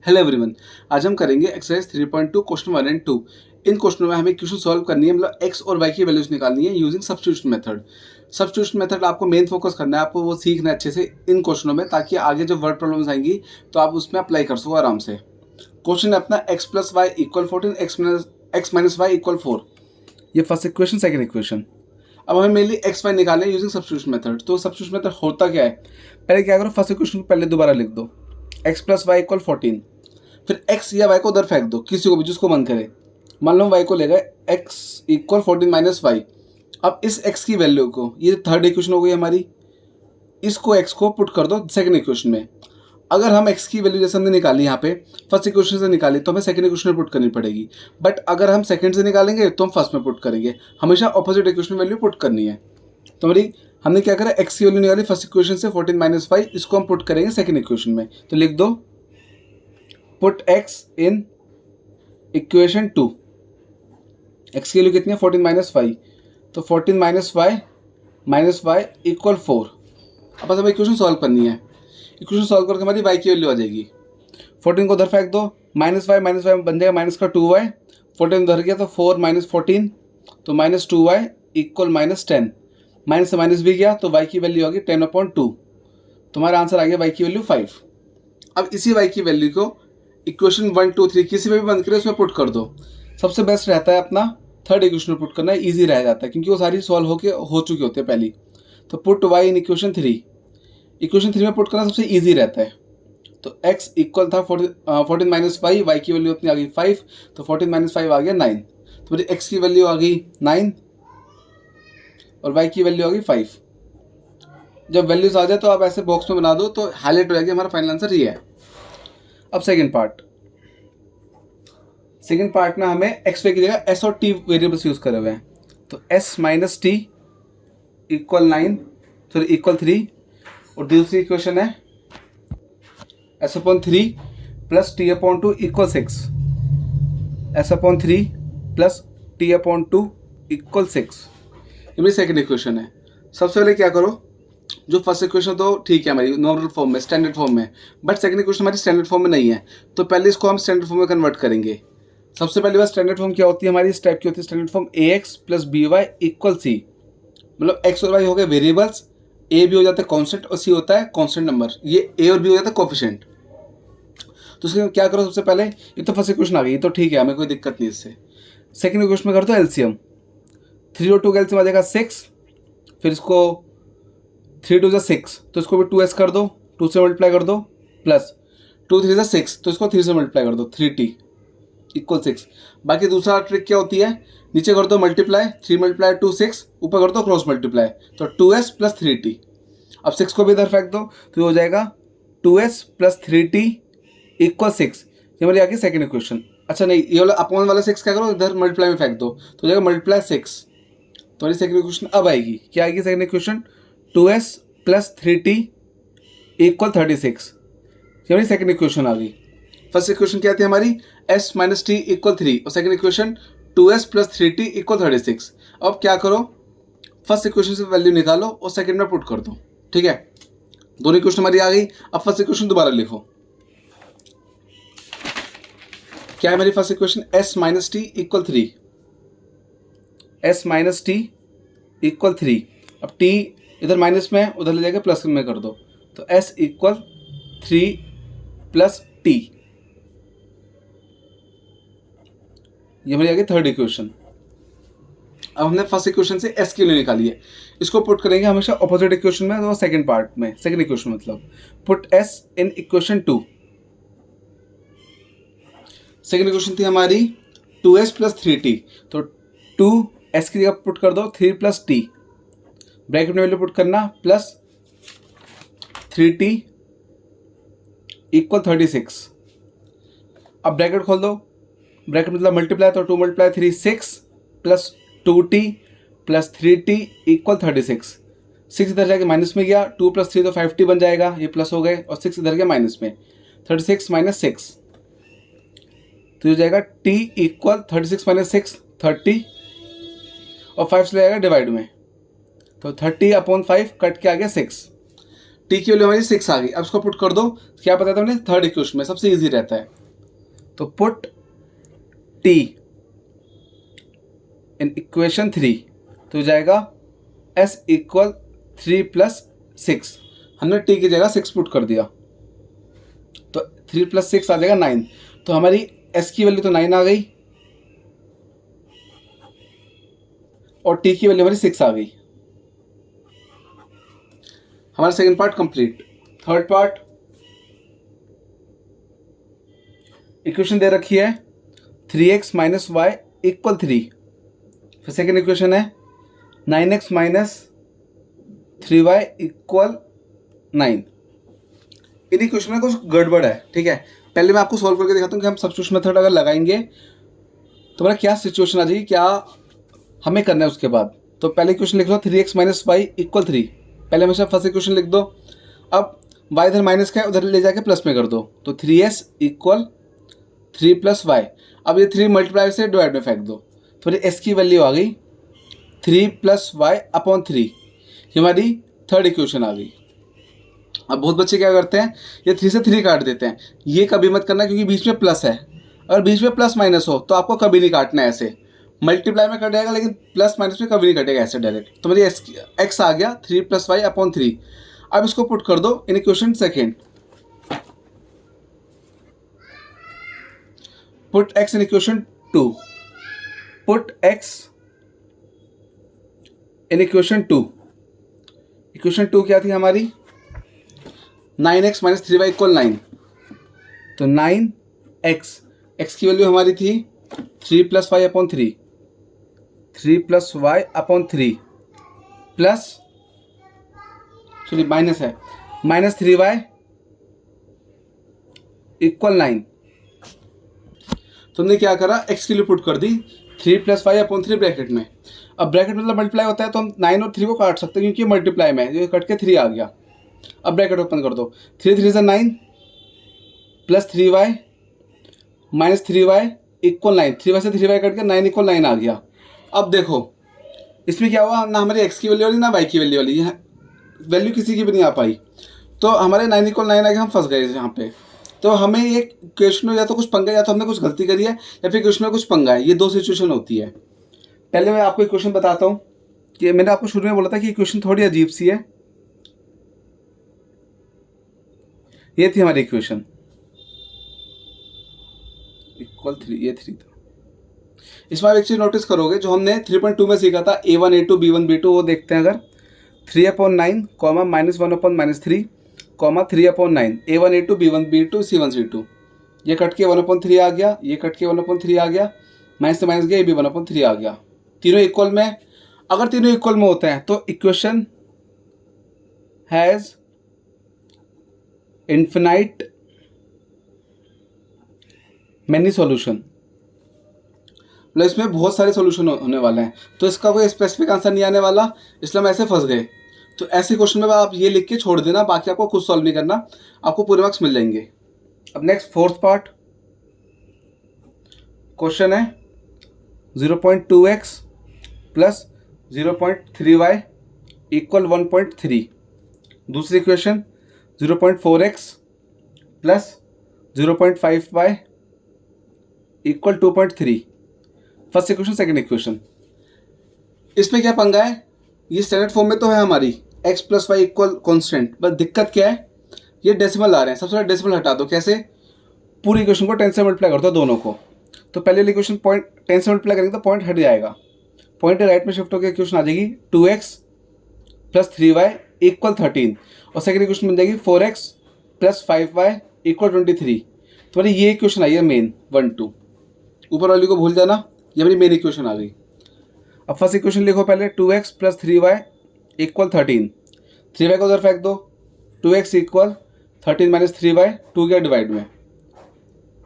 Hello everyone. आज हम करेंगे एक्सरसाइज 3.2 क्वेश्चन 1 एंड 2। इन क्वेश्चनों में हमें क्वेश्चन सॉल्व करनी है, मतलब एक्स और वाई की वैल्यूज निकालनी है using substitution method. Substitution method आपको मेन फोकस करना है, आपको वो सीखना है अच्छे से इन क्वेश्चनों में, ताकि आगे जब वर्ड प्रॉब्लम्स आएंगी तो आप उसमें अप्लाई कर सको आराम से। क्वेश्चन है अपना x plus y equal 14, x minus y equal 4। ये फर्स्ट इक्वेशन, सेकंड इक्वेशन। अब हमें मेनली एक्स वाई निकालना है यूजिंग सब्स्टिट्यूशन मेथड। तो सब्स्टिट्यूशन मेथड होता क्या है, पहले क्या करो, फर्स्ट इक्वेशन को पहले दोबारा लिख दो, एक्स प्लस वाई इक्वल 14। फिर x या y को उधर फेंक दो, किसी को भी जिसको मन करे। मान लो y को लेगा x इक्वल 14 माइनस वाई। अब इस x की वैल्यू को, ये थर्ड इक्वेशन हो गई हमारी, इसको x को पुट कर दो सेकंड इक्वेशन में। अगर हम x की वैल्यू जैसे हमने निकाली यहाँ पे फर्स्ट इक्वेशन से निकाली, तो हमें सेकंड इक्वेशन में पुट करनी पड़ेगी। बट अगर हम सेकंड से निकालेंगे तो हम फर्स्ट में पुट करेंगे। हमेशा ऑपोजिट इक्वेशन में वैल्यू पुट करनी है। तो हमारी हमने क्या करा, x की वैल्यू निकाली फर्स्ट इक्वेशन से 14 माइनस वाई, इसको हम पुट करेंगे सेकंड इक्वेशन में। तो लिख दो put x in equation 2। x की वैल्यू कितनी है, 14 माइनस वाई। तो 14 माइनस वाई इक्वल 4। अब बस हमें इक्वेशन सॉल्व करनी है। इक्वेशन सॉल्व करके हमारी y की वैल्यू आ जाएगी। 14 को उधर फेंक दो, माइनस वाई बन जाएगा माइनस का 2y। 14 उधर गया तो 4 माइनस 14, तो minus 2y equal minus 10। Minus से माइनस भी गया तो y की वैल्यू आ गई 10/2। तुम्हारा आंसर आ गया y की वैल्यू 5। अब इसी y की वैल्यू को इक्वेशन 1 2 3 किसी में भी बंद करें, उसमें पुट कर दो। सबसे बेस्ट रहता है अपना थर्ड इक्वेशन में पुट करना, इजी रह जाता है क्योंकि वो सारी सॉल्व हो चुकी होती है पहली। तो put y in equation 3। Equation 3 में पुट करना सबसे इजी रहता है। तो x इक्वल था 14 माइनस वाई, वाई की वैल्यू अपनी आ गई 5, तो 14 माइनस 5 आ गया 9। तो मेरी x की वैल्यू आ गई 9 और y की वैल्यू आ गई 5। जब वैल्यूज आ जाए तो आप ऐसे बॉक्स में बना दो, तो हाईलाइट हो जाएगी, हमारा फाइनल आंसर ये है। अब सेकेंड पार्ट में हमें एक्स वाई की जगह एस और टी वेरिएबल्स यूज करे हुए हैं। तो एस माइनस टी इक्वल 3, और दूसरी इक्वेशन है S upon 3 plus T upon 2 equal 6। S upon 3 plus T upon 2 equal 6, ये मेरी सेकेंड इक्वेशन है। सबसे पहले क्या करो, जो फर्स्ट इक्वेशन तो ठीक है हमारी नॉर्मल फॉर्म में, स्टैंडर्ड फॉर्म में, बट सेकंड इक्वेशन हमारी स्टैंडर्ड फॉर्म में नहीं है, तो पहले इसको हम स्टैंडर्ड फॉर्म में कन्वर्ट करेंगे। सबसे पहली बार स्टैंडर्ड फॉर्म क्या होती है हमारी, इस टाइप की होती है standard form ax plus b y equal c. मतलब x और y हो गए वेरिएबल्स, a भी हो जाता है कॉन्स्टेंट और c होता है कॉन्स्टेंट नंबर। ये a और b हो जाता है कोफिशिएंट। तो उसके क्या करो, सबसे पहले ये तो फर्स्ट इक्वेशन आ गई, तो ठीक है, हमें कोई दिक्कत नहीं इससे। सेकंड इक्वेशन में कर दो एलसीएम। 3 और 2 का एलसीएम आ जाएगा 6। फिर इसको 3 2 6, तो इसको भी 2s कर दो, 2 से मल्टीप्लाई कर दो, प्लस 2 3 6, तो इसको 3 से मल्टीप्लाई कर दो, 3t इक्वल 6। बाकी दूसरा ट्रिक क्या होती है, नीचे कर दो मल्टीप्लाई, 3 मल्टीप्लाई 2 6, ऊपर कर दो क्रॉस मल्टीप्लाई, तो 2s प्लस 3t। अब 6 को भी इधर फेंक दो, तो ये हो जाएगा 2s प्लस 3t इक्वल 6। ये हमारी आ गई सेकेंड इक्वेशन। अच्छा नहीं, ये वाला अपॉन वाला 6 क्या करो, इधर मल्टीप्लाई में फेंक दो, तो हो जाएगा मल्टीप्लाई 6। तो हमारी सेकेंड इक्वेशन अब आएगी, क्या आएगी second equation, 2s plus 3t equal 36। ये हमारी सेकेंड इक्वेशन आ गई। फर्स्ट इक्वेशन क्या थी हमारी, s माइनस टी इक्वल 3, और second equation 2s plus 3t equal 36। अब क्या करो, फर्स्ट इक्वेशन से वैल्यू निकालो और सेकेंड में पुट कर दो, ठीक है। दोनों इक्वेशन हमारी आ गई। अब फर्स्ट इक्वेशन दोबारा लिखो। क्या है मेरी first equation, s minus T equal 3, s minus T equal 3। अब t इधर माइनस में है, उधर ले जाके प्लस में कर दो, तो s इक्वल 3 प्लस t। ये हमारी आ गई थर्ड इक्वेशन। अब हमने फर्स्ट इक्वेशन से s की वैल्यू निकाली है, इसको पुट करेंगे हमेशा ऑपोजिट इक्वेशन में, तो सेकंड पार्ट में, सेकंड इक्वेशन मतलब put s in equation 2। Second equation थी हमारी 2s प्लस 3t, तो 2s की जगह पुट कर दो 3 प्लस t, ब्रैकेट में वैल्यू पुट करना, प्लस 3t इक्वल 36। अब ब्रैकेट खोल दो, ब्रैकेट मतलब मल्टीप्लाई, तो 2 multiply 3 6 plus 2t plus 3t equal 36। 6 इधर जाके माइनस में गया, 2 प्लस 3 तो 5t बन जाएगा, ये प्लस हो गए, और 6 इधर गया माइनस में, 36 माइनस 6, तो ये हो जाएगा t इक्वल 36 माइनस 6 30, और 5 से जाएगा डिवाइड में, तो 30 अपॉन 5 कट के आ गया 6। टी की वैल्यू हमारी 6 आ गई। अब इसको पुट कर दो, क्या पता था हमने थर्ड इक्वेशन में, सबसे इजी रहता है। तो पुट टी इन इक्वेशन 3, तो हो जाएगा s इक्वल 3 + 6। हमने टी की जगह 6 पुट कर दिया, तो 3 + 6 आ जाएगा 9। तो हमारी s की वैल्यू तो 9 आ गई और t की वैल्यू हमारी 6 आ गई। हमारा second part complete. Third part, equation दे रखी है 3x - y = 3। फिर सेकंड इक्वेशन है 9x - 3y = 9। इन इक्वेशन में कुछ गड़बड़ है, ठीक है। पहले मैं आपको सॉल्व करके दिखाता हूँ कि हम सब्स्टिट्यूशन मेथड अगर लगाएंगे तो हमारा क्या सिचुएशन आ जाएगी, क्या हमें करना है उसके बाद। तो पहले इक्वेशन लिख लो 3x - y = 3। पहले हमेशा फर्स्ट इक्वेशन लिख दो। अब y इधर माइनस का है, उधर ले जाके प्लस में कर दो, तो 3s = 3 + y। अब ये 3 मल्टीप्लाई से डिवाइड में फेंक दो, तो s की वैल्यू आ गई 3 + y/3। ये हमारी थर्ड इक्वेशन आ गई। अब बहुत बच्चे क्या करते हैं, ये 3 से 3 काट देते हैं। ये कभी मत करना, क्योंकि बीच में प्लस है। अगर बीच में प्लस माइनस हो तो आपको कभी नहीं काटना है ऐसे। मल्टीप्लाई में कट जाएगा, लेकिन प्लस माइनस में कभी नहीं कटेगा ऐसे डायरेक्ट। तो मेरी x आ गया 3 + y/3। अब इसको पुट कर दो in equation second. Put x in equation 2। Put x in equation 2। Equation 2 क्या थी हमारी, 9x - 3y = 9। तो 9x, x की वैल्यू हमारी थी 3 + y/3, 3 + y/3 plus, sorry minus है, -3y = 9। तुमने क्या करा, x की वैल्यू पुट कर दी 3 + y/3 ब्रैकेट में। अब ब्रैकेट मतलब मल्टीप्लाई होता है, तो हम 9 और 3 को काट सकते हैं, क्योंकि मल्टीप्लाई में ये कट के 3 आ गया। अब ब्रैकेट ओपन कर दो, 3 3 से 9 + 3y - 3y = 9। 3y से 3y कट के 9 = 9 आ गया। अब देखो इसमें क्या हुआ, ना हमारी x की वैल्यू वाली ना y की वैल्यू वाली, वैल्यू किसी की भी नहीं आ पाई। तो हमारे 9 = 9 आ गया, हम फंस गए यहाँ पे। तो हमें ये क्वेश्चन में या तो कुछ पंगा, या तो हमने कुछ गलती करी है, या फिर क्वेश्चन में कुछ पंगा है। ये दो सिचुएशन होती है। पहले मैं आपको इक्वेशन बताता हूँ कि मैंने आपको शुरू में बोला था कि इक्वेशन थोड़ी अजीब सी है। ये थी हमारी इक्वेशन =3, ये 3 था। इसमें आप एक चीज़ नोटिस करोगे, जो हमने 3.2 में सीखा था a1 a2 b1 b2, वो देखते हैं अगर 3/9, -1/-3, 3/9 a1 a2 b1 b2 c1 c2। ये कट के 1/3 आ गया, ये कट के 1/3 आ गया, माइनस से माइनस गया, ये भी 1/3 आ गया। तीनों इक्वल में, अगर तीनों इक्वल में होते हैं तो equation has infinite many solution, मतलब इसमें बहुत सारे सॉल्यूशन होने वाले हैं। तो इसका कोई स्पेसिफिक आंसर नहीं आने वाला, इसलिए हम ऐसे फंस गए। तो ऐसे क्वेश्चन में आप ये लिख के छोड़ देना, बाकी आपको कुछ सॉल्व नहीं करना, आपको पूरे मार्क्स मिल जाएंगे। अब नेक्स्ट फोर्थ पार्ट क्वेश्चन है 0.2x + 0.3y = 1.3। दूसरी equation 0.4x + 0.5y = 2.3। First equation second equation. इसमें क्या पंगा है, ये स्टैंडर्ड फॉर्म में तो है हमारी x + y = कांस्टेंट, बस दिक्कत क्या है, ये डेसिमल आ रहे हैं। सबसे पहले डेसिमल हटा दो। कैसे, पूरी इक्वेशन को 10 से मल्टीप्लाई कर दो दोनों को। तो पहले वाली इक्वेशन पॉइंट 10 से मल्टीप्लाई करेंगे तो पॉइंट हट जाएगा, पॉइंट राइट में शिफ्ट होकर इक्वेशन आ जाएगी 2x + 3y = 13। और सेकंड इक्वेशन बन जाएगी 4x + 5y = 23। तो मेरी ये इक्वेशन आई है मेन 1 2। ऊपर वाली को भूल जाना, ये मेरी मेन इक्वेशन आ गई। अब फर्स्ट इक्वेशन लिखो पहले, 2x + 3y = 13। 3y को उधर फेंक दो, 2x = 13 - 3y, 2 गया डिवाइड में,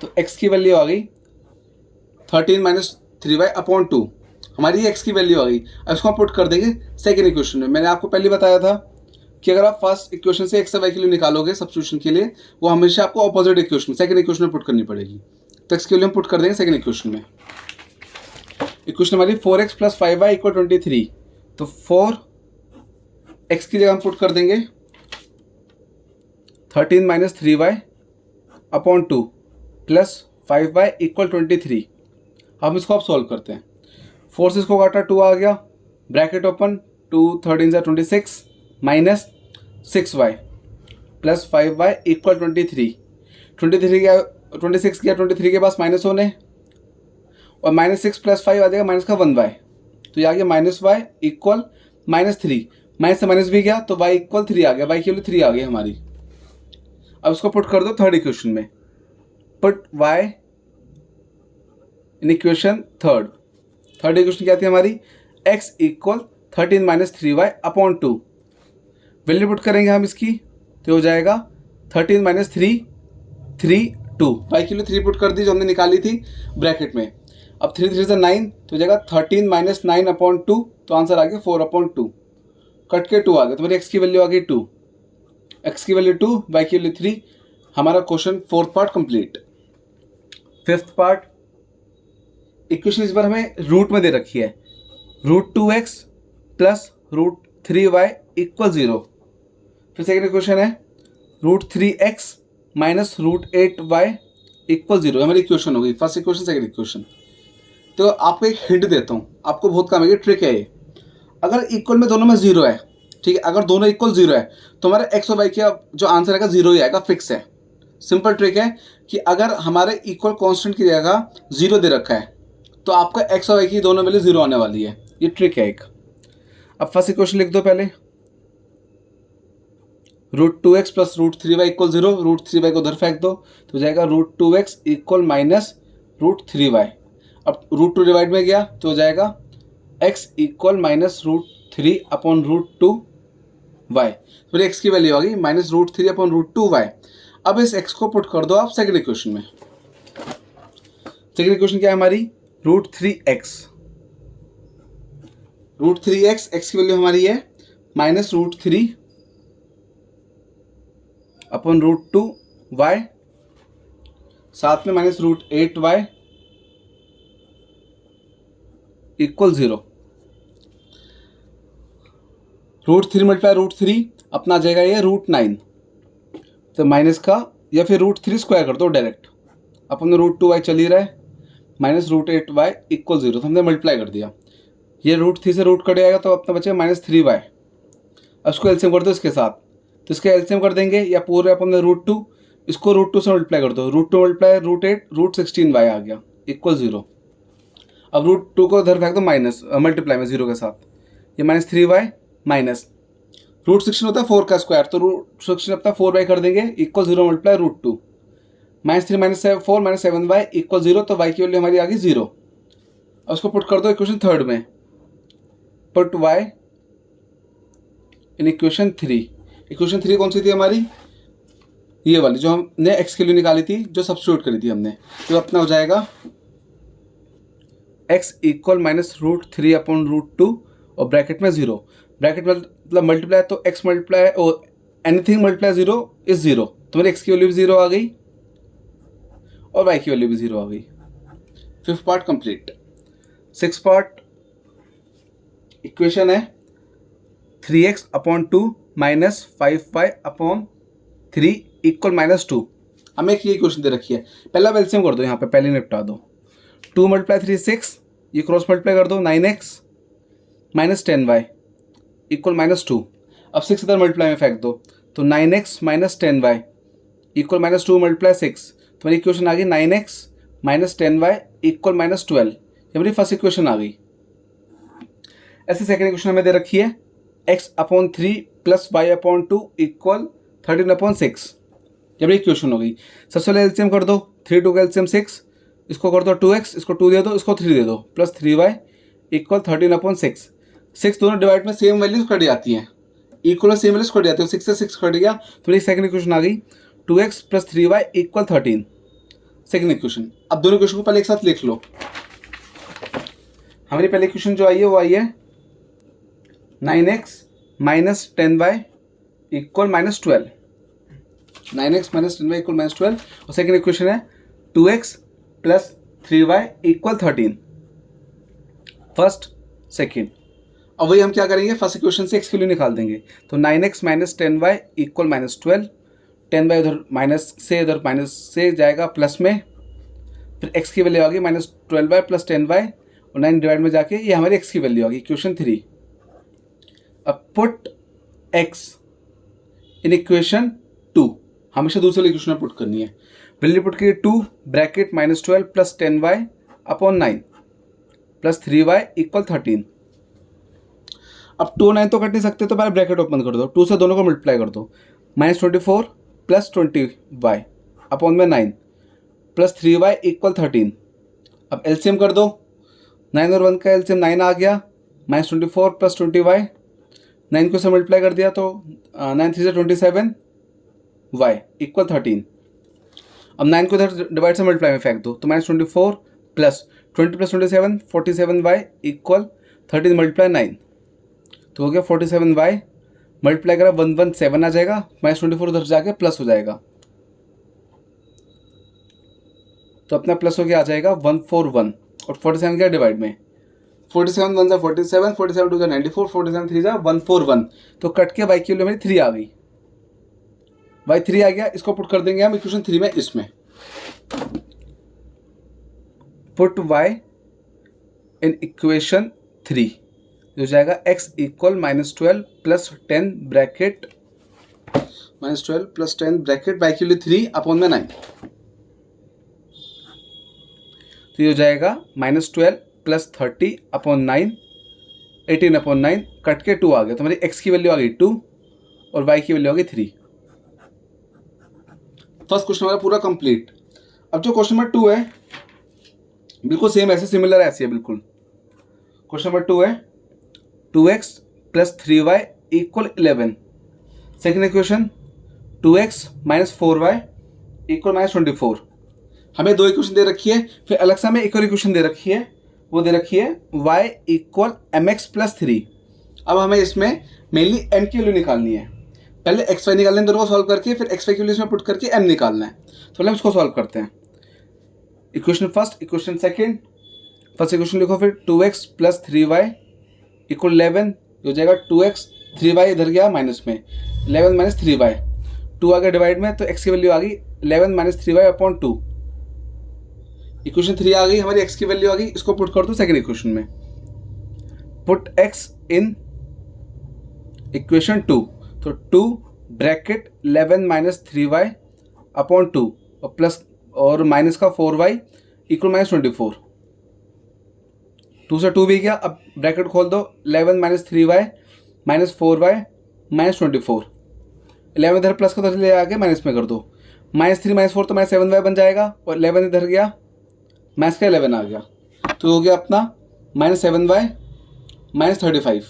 तो x की वैल्यू आ गई 13 - 3y/2। हमारी x की वैल्यू आ गई। अब इसको हम पुट कर देंगे सेकेंड इक्वेशन में। मैंने आपको पहले बताया था कि अगर आप फर्स्ट इक्वेशन से x से y की वैल्यू निकालोगे सब्स्टिट्यूशन के लिए, वो हमेशा आपको ऑपोजिट इक्वेशन सेकेंड इक्वेशन में पुट करनी पड़ेगी। तो x की वैल्यू हम पुट कर देंगे सेकेंड इक्वेशन में। इक्वेशन हमारी 4x + 5y = 23। तो 4x की जगह हम पुट कर देंगे 13 minus 3y upon 2 plus 5y equal 23। हम इसको अब सॉल्व करते हैं। 4 से इसको काटा 2 आ गया, ब्रैकेट ओपन, 2 13 जा 26 minus 6y plus 5y equal 23। 23 गया 26 गया 23 के पास माइनस होने, और माइनस 6 प्लस 5 आ जाएगा माइनस का 1y, तो ये आ गया minus y equal minus 3। Minus से माइनस भी गया तो y इक्वल 3 आ गया, y की वैल्यू 3 आ गई हमारी। अब इसको पुट कर दो थर्ड इक्वेशन में, put y in equation third equation क्या थी हमारी, x equal 13 minus 3y upon 2। Value put करेंगे हम इसकी तो हो जाएगा 13 माइनस 3 3 2, y की वैल्यू 3 पुट कर दी जो हमने निकाली थी ब्रैकेट में। अब 3 3 से 9 तो हो जाएगा 13 माइनस 9 अपॉन 2, तो आंसर आ गया 4 अपॉन 2, कट के 2 आ गया, तो मेरी x की वैल्यू आ गई 2, x की वैल्यू 2, y की वैल्यू 3। हमारा question fourth part complete. Fifth part, equation इस बार हमें रूट में दे रखी है, √2x प्लस √3y इक्वल 0। फिर सेकेंड इक्वेशन है √3x माइनस √8y इक्वल 0, हमारी इक्वेशन हो गई फर्स्ट इक्वेशन सेकेंड इक्वेशन। तो आपको एक हिंट देता हूँ, आपको बहुत काम है, ट्रिक है ये। अगर इक्वल में दोनों में 0 है, ठीक है, अगर दोनों इक्वल 0 है तो हमारे x और y का जो आंसर आएगा 0 ही आएगा, फिक्स है। सिंपल ट्रिक है कि अगर हमारे इक्वल कांस्टेंट की जगह 0 दे रखा है तो आपका x और y की दोनों वैल्यू 0 आने वाली है, ये ट्रिक है एक। अब फर्स्ट इक्वेशन लिख दो पहले, √2x plus √3y equal 0, √3y को उधर फेंक दो तो जाएगा √2x इक्वल माइनस √3y। अब √2 डिवाइड में गया तो हो जाएगा x equal minus √3 upon √2y, फिर x की वैल्यू आ गई माइनस √3 अपॉन √2y। अब इस x को पुट कर दो आप सेकंड इक्वेशन में। सेकंड इक्वेशन क्या है हमारी, √3x, x की वैल्यू हमारी है माइनस √3 अपॉन √2y, साथ में माइनस √8y इक्वल 0। √3 मल्टीप्लाई √3 अपना आ जाएगा ये √9, तो माइनस का या फिर √3 स्क्वायर कर दो डायरेक्ट, अपन √2y चल ही रहा है, माइनस √8y इक्वल 0, तो हमने मल्टीप्लाई कर दिया। ये √3 से रूट कट आएगा तो अपना बचेगा माइनस 3y। अब इसको एलसीएम कर दो इसके साथ, तो इसके एलसीएम कर देंगे, या पूरे अपन √2, इसको √2 से मल्टीप्लाई कर दो, √2 मल्टीप्लाई √8 √16y आ गया इक्वल 0। अब √2 को इधर फेंक दो माइनस मल्टीप्लाई में 0 के साथ, ये माइनस 3y माइनस √16 होता है 4 का स्क्वायर, तो √16 अपना 4y कर देंगे equal 0 multiply √2, minus 3 minus 4 minus 7y equal 0, तो y की वैल्यू हमारी आ गई 0। अब उसको पुट कर दो इक्वेशन थर्ड में, put y in equation 3। Equation 3 कौन सी थी हमारी, ये वाली जो हमने x के लिए निकाली थी, जो सब्स्टिट्यूट करी थी हमने, तो अपना हो जाएगा x इक्वल माइनस √3 अपॉन √2 और ब्रैकेट में 0, ब्रैकेट में मतलब मल्टीप्लाई, तो x मल्टीप्लाई और एनीथिंग मल्टीप्लाई 0 इज 0, तो मेरी x की वैल्यू भी 0 आ गई और y की वैल्यू भी 0 आ गई। Fifth part complete. Six part, equation है 3x upon 2 minus 5y upon 3 equal minus 2। हमें एक ये इक्वेशन दे रखी है, पहला एलसीएम कर दो, यहाँ पे पहले निपटा दो, 2 मल्टीप्लाई 3 6, ये क्रॉस मल्टीप्लाई कर दो 9x minus 10y equal minus 2। अब 6 इधर मल्टीप्लाई में फेंक दो, तो 9x minus 10y equal minus 2 multiply 6, तो मेरी इक्वेशन आ गई 9x minus 10y equal minus 12, ये मेरी फर्स्ट इक्वेशन आ गई। ऐसे सेकेंड इक्वेशन हमें दे रखी है x upon 3 plus y upon 2 equal 13 upon 6, ये मेरी इक्वेशन हो गई। सबसे पहले एलसीएम कर दो, 3 2 का एलसीएम 6, इसको कर दो 2x, इसको 2 दे दो, इसको 3 दे दो, प्लस 3y इक्वल 13 अपॉन 6। 6 दोनों डिवाइड में सेम वैल्यूज कट जाती हैं, इक्वल में सेम वैल्यूज कट जाती है, 6 से 6 कट गया, तो मेरी सेकंड इक्वेशन आ गई 2x plus 3y equal 13, second equation. अब दोनों इक्वेशन को पहले एक साथ लिख लो। हमारी पहली इक्वेशन जो आई है वो आई है 9x minus 10y equal minus 12, 9x minus 10y equal minus 12, और सेकंड इक्वेशन है 2x plus 3y equal 13, first second. अब वही हम क्या करेंगे, फर्स्ट इक्वेशन से x की वैल्यू निकाल देंगे, तो 9x minus 10y equal minus 12, 10y उधर माइनस से जाएगा प्लस में, फिर x की वैल्यू आ गई -12y प्लस 10y और 9 डिवाइड में जाके ये हमारी x की वैल्यू आ गई, इक्वेशन 3। अब पुट x इन इक्वेशन 2, हमेशा दूसरे इक्वेशन में पुट करनी है। वैल्यू पुट की 2 bracket -12 plus 10y upon 9 plus 3y equal 13। अब 2 9 तो कट नहीं सकते, तो पहले ब्रैकेट ओपन कर दो, 2 से दोनों को मल्टीप्लाई कर दो, -24 प्लस 20y अपॉन में 9 प्लस 3y इक्वल 13। अब एलसीएम कर दो, 9 और 1 का एलसीएम 9 आ गया, -24 प्लस 20y, 9 को से मल्टीप्लाई कर दिया तो 9 3 से 27y इक्वल 13। अब 9 को इधर डिवाइड से मल्टीप्लाई में फेंक दो, तो -24 plus 20 plus 27 47y equal 13 multiply 9, तो हो गया 47y मल्टीप्लाई करा 117 आ जाएगा, -24 उधर जाके प्लस हो जाएगा, तो अपना प्लस हो गया आ जाएगा 141 और 47 क्या डिवाइड में, 47 1 47, 47 2 94, 47 3 141, तो कट के y की वैल्यू मेरी 3 आ गई, y 3 आ गया। इसको पुट कर देंगे हम इक्वेशन 3 में, इसमें पुट y इन इक्वेशन 3 जो जाएगा x equal -12 plus 10 bracket -12 plus 10 bracket y की वैल्यू 3 अपॉन में 9, तो ये हो जाएगा -12 प्लस 30 अपॉन 9 18 अपॉन 9 कट के 2 आ गया, तो हमारी x की वैल्यू आ गई 2 और y की वैल्यू आ गई 3। फर्स्ट क्वेश्चन हमारा पूरा कंप्लीट। अब जो क्वेश्चन नंबर 2 है बिल्कुल सेम ऐसे सिमिलर ऐसे है बिल्कुल। क्वेश्चन नंबर 2 है 2x plus 3y equal 11। Second equation 2x minus 4y equal -24। हमें दो इक्वेशन दे रखी है, फिर अलग से हमें एक और इक्वेशन दे रखी है, वो दे रखी है y इक्वल mx प्लस 3। अब हमें इसमें मेनली m की वैल्यू निकालनी है, पहले एक्स वाई निकालने हैं दोनों को सॉल्व करके, फिर एक्स वाई की वैल्यू इसमें पुट करके m निकालना है, तो पहले हम इसको सॉल्व करते हैं। Equation first, equation second. First equation लिखो, फिर 2x प्लस 3y इक्वल 11 हो जाएगा 2x 3y इधर गया माइनस में 11 माइनस 3y 2 आ गया डिवाइड में, तो x की वैल्यू आ गई 11 माइनस 3y अपॉन 2। इक्वेशन 3 आ गई हमारी, x की वैल्यू आ गई, इसको पुट कर दो सेकेंड इक्वेशन में। पुट x इन इक्वेशन 2, तो 2 ब्रैकेट 11 माइनस 3y अपॉन 2 और प्लस और माइनस का 4y इक्वल -24। 2 से 2 भी गया, अब ब्रैकेट खोल दो 11 minus 3y minus 4y minus 24। 11 इधर प्लस का उधर ले आगे माइनस में कर दो, -3 -4 तो -7y बन जाएगा, और 11 इधर गया माइनस का 11 आ गया, तो हो गया अपना -7y -35।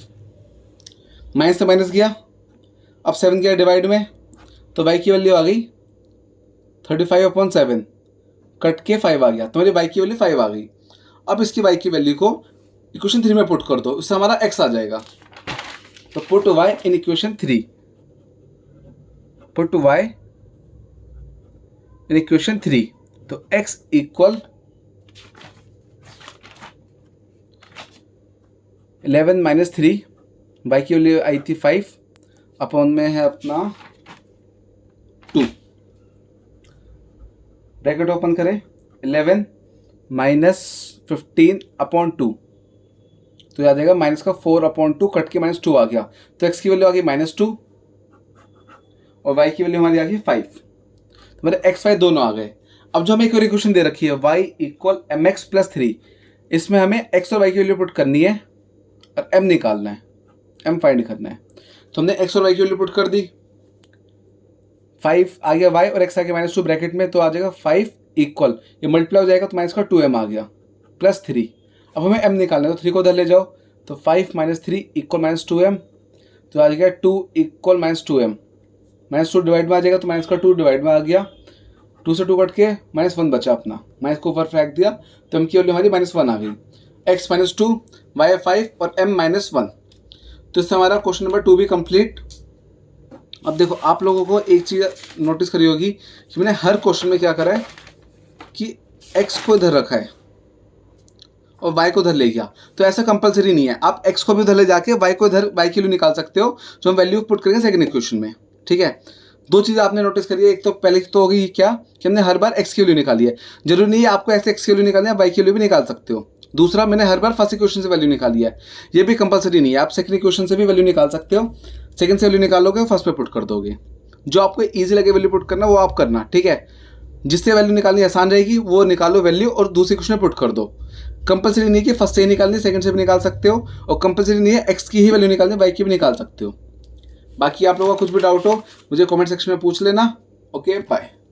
माइनस से माइनस गया, अब 7 गया डिवाइड में, तो y की वैल्यू आ गई 35/7 कट के 5 आ गया, तो मेरी y की वैल्यू 5 आ गई। अब इसकी y की वैल्यू को इक्वेशन 3 में पुट कर दो, उससे हमारा x आ जाएगा, तो put y in equation 3। Put y in equation 3, तो x इक्वल 11 माइनस 3, y की वैल्यू आई थी 5 अपॉन में है अपना 2। ब्रैकेट ओपन करें, 11 माइनस 15 अपॉन 2, तो याद आएगा माइनस का 4 अपॉन 2 कट के -2 आ गया, तो x की वैल्यू आ गई -2 और y की वैल्यू हमारी आ गई 5, तो मेरे x y दोनों आ गए। अब जो हमें एक और इक्वेशन दे रखी है y इक्वल mx प्लस 3, इसमें हमें x और y की वैल्यू पुट करनी है और m निकालना है, m फाइंड करना है, तो हमने x और y की वैल्यू पुट कर दी। 5 आ गया y और x आ गया -2 ब्रैकेट में, तो आ जाएगा 5 इक्वल, ये मल्टीप्लाई हो जाएगा तो माइनस का 2m आ गया प्लस 3। अब हमें m निकालना है, तो 3 को उधर ले जाओ, तो 5 माइनस 3 इक्वल -2m, तो आ गया 2 इक्वल -2m, -2 डिवाइड में आ जाएगा तो माइनस का 2 डिवाइड में आ गया, 2 से 2 कट के -1 बचा अपना, माइनस को ऊपर फेंक दिया, तो m की वैल्यू हमारी -1 आ गई। x -2 y 5 और m -1, तो इससे हमारा क्वेश्चन नंबर 2 भी कंप्लीट। अब देखो आप लोगों को एक चीज़ नोटिस करी होगी कि मैंने हर क्वेश्चन में क्या करा है कि x को इधर रखा है और y को इधर ले गया, तो ऐसा कंपलसरी नहीं है, आप x को भी उधर ले जाके y को इधर y की वैल्यू निकाल सकते हो, जो हम वैल्यू पुट करेंगे सेकंड इक्वेशन में, ठीक है। दो चीज़ें आपने नोटिस करी है, एक तो पहले तो होगी क्या कि हमने हर बार एक्स की वैल्यू निकाली है, जरूरी नहीं है आपको ऐसे एक्स की वैल्यू निकालनी है, वाई की वैल्यू भी निकाल सकते हो। दूसरा, मैंने हर बार फर्स्ट इक्वेशन से वैल्यू निकाली है, ये भी कंपलसरी नहीं है, आप सेकंड इक्वेशन से भी वैल्यू निकाल सकते हो। सेकंड से वैल्यू निकालोगे, फर्स्ट पे पुट कर दोगे, जो आपको ईजी लगे वैल्यू पुट करना वो आप करना, ठीक है। जिससे वैल्यू निकालनी आसान रहेगी वो निकालो वैल्यू और दूसरी क्वेश्चन में पुट कर दो। कंपलसरी नहीं कि फर्स्ट से ही निकालनी, सेकंड से भी निकाल सकते हो, और कंपलसरी नहीं है एक्स की ही वैल्यू निकालनी, वाई की भी निकाल सकते हो। बाकी आप लोगों का कुछ भी डाउट हो मुझे कमेंट सेक्शन में पूछ लेना। Okay, bye.